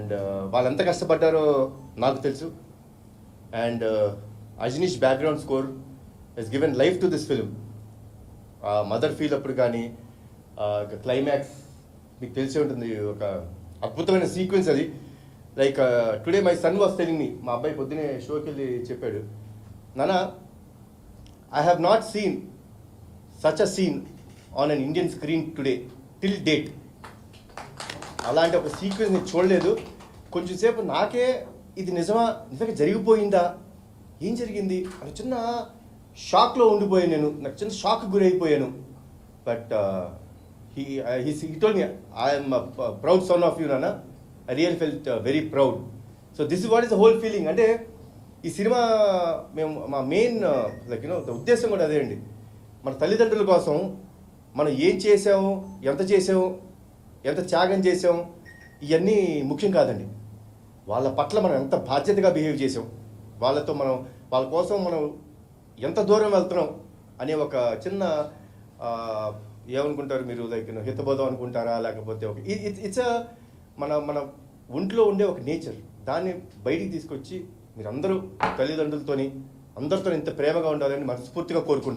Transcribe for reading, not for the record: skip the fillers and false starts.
And వాళ్ళు ఎంత కష్టపడ్డారో నాకు తెలుసు. And Ajaneesh background score he's given life to this film. Mother feel అప్పుడు కానీ క్లైమాక్స్ మీకు తెలిసే ఉంటుంది, ఒక అద్భుతమైన సీక్వెన్స్ అది. Like today my son was telling me, మా అబ్బాయి పొద్దునే షోకి వెళ్ళి చెప్పాడు, నాన్న I have not seen such a scene on an Indian screen today till date. అలాంటి ఒక సీక్వెన్స్ నేను చూడలేదు. కొంచెంసేపు నాకే ఇది నిజంగా జరిగిపోయిందా, ఏం జరిగింది అని చిన్న షాక్లో ఉండిపోయాను నేను. నాకు చిన్న షాక్ గురైపోయాను. But he told me, I am a proud son of you, Nana. I really felt very proud. So this is what is the whole feeling. అంటే ఈ సినిమా మేము మా మెయిన్ లైక్ ఉద్దేశం కూడా అదే అండి. మన తల్లిదండ్రుల కోసం మనం ఏం చేసాము, ఎంత చేసాము, ఎంత త్యాగం చేసాం, ఇవన్నీ ముఖ్యం కాదండి. వాళ్ళ పట్ల మనం ఎంత బాధ్యతగా బిహేవ్ చేసాం, వాళ్ళ కోసం మనం ఎంత దూరం వెళ్తున్నాం అనే ఒక చిన్న ఏమనుకుంటారు మీరు, లైక్ హితబోధం అనుకుంటారా, లేకపోతే ఒక ఇట్స్ మన ఒంట్లో ఉండే ఒక నేచర్, దాన్ని బయటికి తీసుకొచ్చి మీరందరూ తల్లిదండ్రులతోని అందరితో ఇంత ప్రేమగా ఉండాలని మనస్ఫూర్తిగా కోరుకుంటున్నాను.